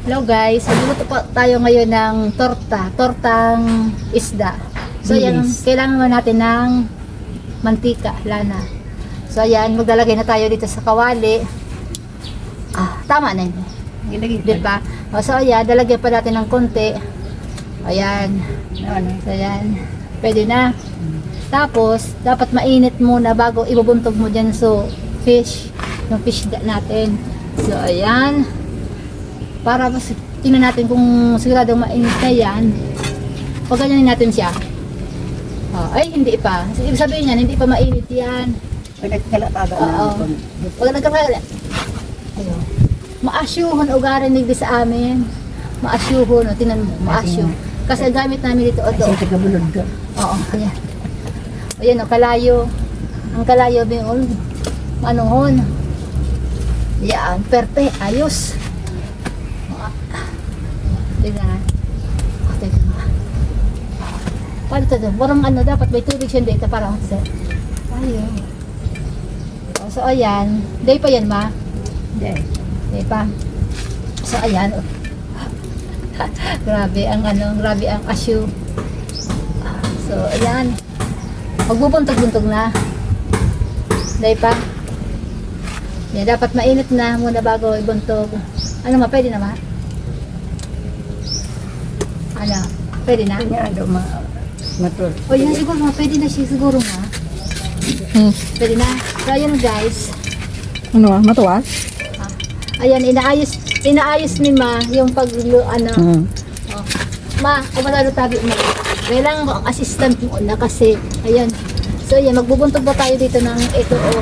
Hello guys, magluluto po tayo ngayon ng tortang isda. So yan, kailangan mo natin ng mantika, lana. So ayan, maglalagay na tayo dito sa kawali. Tama na yun. Diba? So ayan, dalagyan pa natin ng konti. Ayan. So ayan, pwede na. Tapos, dapat mainit muna bago ibubuntog mo dyan so fish, yung fish natin. So ayan. Para mas tingnan natin kung siguradong mainit na yan. Pagganyanin natin siya. Ay, hindi pa. Ibig sabihin niyan, hindi pa mainit yan. Pag nagkalataga Oo. Pag nagkalataga. Ayun. Maasyuhon o garinig di sa amin. Maasyuhon. O, tingnan mo. Maasyo. Kasi ang gamit namin dito. Kasi tagabulod ka. Oo. Ayan. Ayan o, kalayo. Ang kalayo, bing manuhon. Yan. Perte. Ayos. Tingnan. Teka nga. Paano ito doon? Parang dapat may tubig siya dito para sa ayun. So ayan. Day pa yan, ma? Day. Day pa. So ayan. Grabe ang asyo. So ayan. Magbubuntog-buntog na. Day pa. Yan, dapat mainit na muna bago ibuntog. Ano ma? Pwede na ma? Ano? Pwede na? Kanya matul. O yan siguro ma, pwede na siya siguro ma. Pwede na. So ayan guys. Ano, matuwas? Ayan, inaayos ni ma yung Oh. Ma, kamatalo tabi mo. Kailangan ko ang assistant mo na kasi, ayan. So ayan, magbubuntog ba tayo dito ng ito o.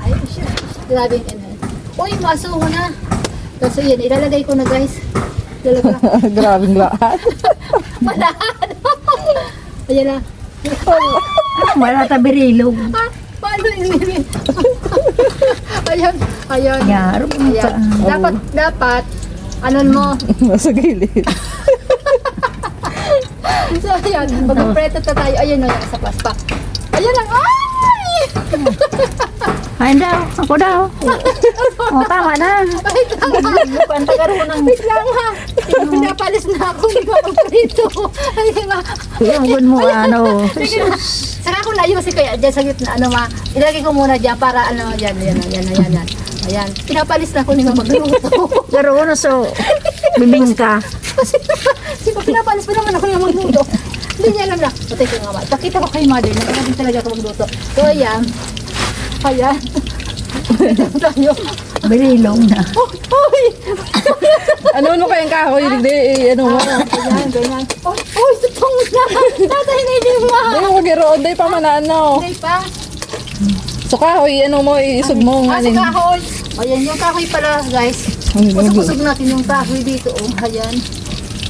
Ayun siya. Grabe yung Uy, masuho na. So yan, ilalagay ko na guys. Grabing lahat. Malahan. Ayan na. Wala tabirilog. Paano yung Ayan. Ayan. Yaro Ayan. Dapat, anon mo. Nasa gilid. So, ayan. Mag-preto na tayo. Ayan na, sa paspa. Ayan lang. Ay! Ay, daw. Ako daw. O, tama na. Ay, tama. Wait lang ha. Pinapalis na ako. Hindi ko mag-preto. Ay, ma. Iyamugon mo, ano. Saka ko layo kasi kaya dyan sa gitna, ma. Ilagay ko muna dyan para yan. Ayan. Pinapalis na ako ni magluto. Pero ano, so, bibingka. Kasi pinapalis pa naman ako ng magluto. Hindi niya alam na. Patay ko nga ma. Pakita ko kay mother na kaya din talaga ako magluto. So ayan. Ayan. Tayo. Birilog na. Uy! Ano kayang kahoy? Hindi, ano mo. Ayan, ganyan. Uy, tutong na. Tatay na hindi ma. Hindi mo kagiroon, day pa manano. Hindi pa. So kahoy, ano mo, iisog mo. Sa kahoy. Ayan, yung kahoy pala guys. Pusok-pusok natin yung kahoy dito. Oh. Ayan.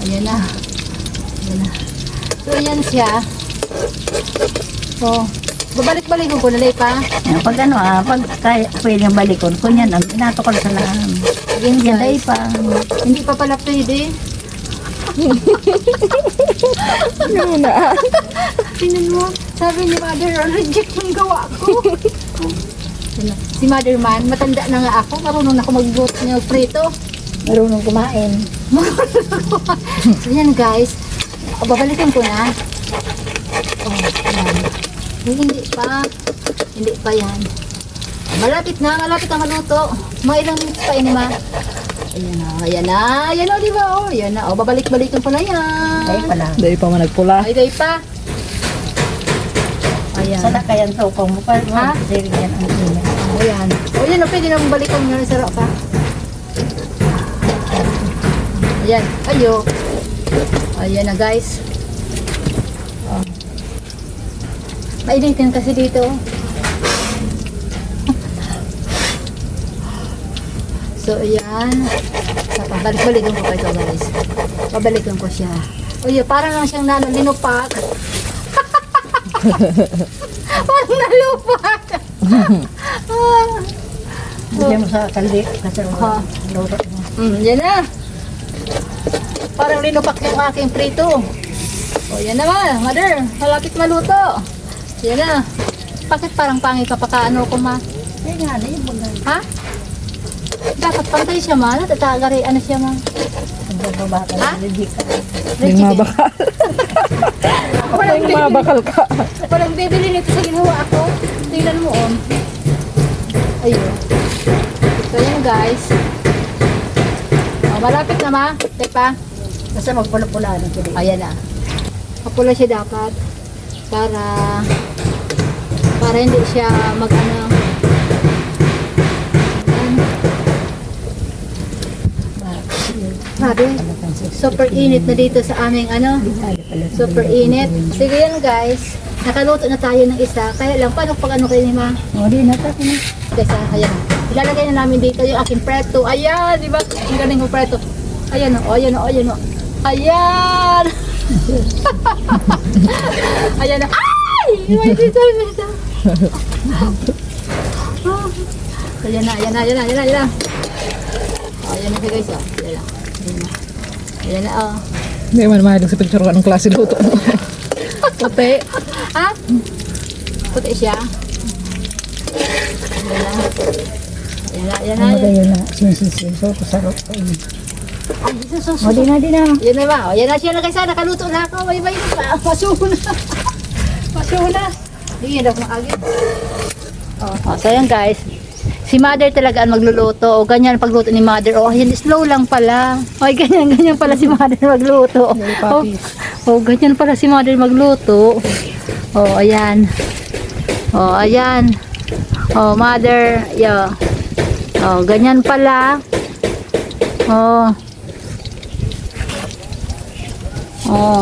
Ayan na. Ayan na. So, ayan siya. So, babalik-balik ko nalay pa. Pag ano, pag kaya pwedeng balikon, kunyan, inato ko sa lahan. Ayan Yan, day guys. pa. Hindi pa pala pwede. Ano na? Tingnan mo. Sabi ni Mother, reject yung gawa ko. Si Mother man, matanda na nga ako. Marunong na ako mag-prito. Marunong kumain. So yan guys. Babalikan ko na. Ayan. Hindi pa. Hindi pa yan. Malapit na maluto. Mga ilang minutes pa ini ma. Ayan na, di ba? Oh, ayan na. Oh, babalik-balikan ko na yan. Day pa lang. Day pa man nagpula. Ay, day pa. Ayan. Sana kayan to, kung mo pa, Ha? sirig yan ang ina. Ayan. O yan, pwede na mong balikan nga sa roka. Ayan. Ayo. Ayan na guys. Oh. Mainitin kasi dito. So, ayan. Pabalik-balikan ko pa ito guys. Pabalikan ko siya. O yun, parang lang siyang linupak. Parang nalupak. Bigyan mo sa kaldi, kasi Ha. luto mo. Yan na. Parang linupak yung aking prito. O, yan naman, mother. Malapit maluto. Yan na. Bakit parang pangit ka pa ano ko ma? Ay nga, na yung bunga. Ha? Dapat pantay siya ma. Natatagari, ano siya ma? Ha? Yung mabakal. Yung mabakal ka. Walang bibili nito sa ginawa ako. Tingnan mo on. Ayun. So yan guys. Oh, malapit na ma. Tepa. Basta magpula-pula na ito. Ayan na. Kapula siya dapat. Para hindi siya mag-ano. Grabe. Super init na dito sa aming ano. Super init. Sige yan guys. Nakaluto na tayo ng isa. Kaya lang, paano pag ano kayo ni ma? O, di na tapos na. Guys, ayan. Ilalagay na namin dito yung aking preto. Ayan, di ba? Ang galing mo preto. Ayan o, ayan o, ayan o. Ayan! Ayan o. Ay! May dito, may dito. Ayan na, ayan na, ayan na, ayan na, ayan na. Oh, ayan na siya guys, oh. Ayan na. Ayan na. Ayan na, oh. Hindi man mahilig sa picture ko anong klase luto mo. Puti. Ha? Puti siya. Ayan na. Ayan na, ayan na. Ano kayo na sinsisin. So, sarap ko. Ay, sus. O, di na, di na. Yan na ba? O, yan na siya na guys. Nakaluto na ako. May pa. Masuho na. Masuho na. Hindi na akong agit. So yan guys. Si mother talaga ang magluluto. O ganyan pagluto ni mother. O yan, slow lang pala. O ganyan pala si mother magluto. O ganyan pala si mother magluto. O ayan. O ayan. O mother. Yo. O ganyan pala. O. Oh.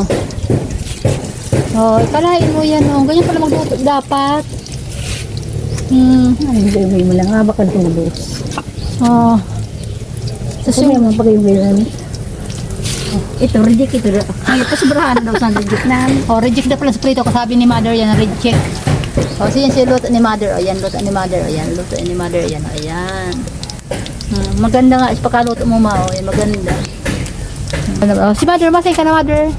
Oh, kalain mo yan, oh. Ganyan pala magluto dapat. Ay, gawin mo lang. Baka tulos. Oh. Kasi may mga pag-iwilan. Ito, reject ito. Ay, ito sobrahan daw sa reject na. Oh, reject na pala sa prito ko. Sabi ni mother yan, reject. Oh, so yan siya luto ni mother. Oh, yan, luto ni mother. Oh, yan, luto ni mother. Yan, oh, ayan. Maganda nga. Pagkaluto mo ma, oh. Yan, maganda. Oh, si mother, masay ka na mother.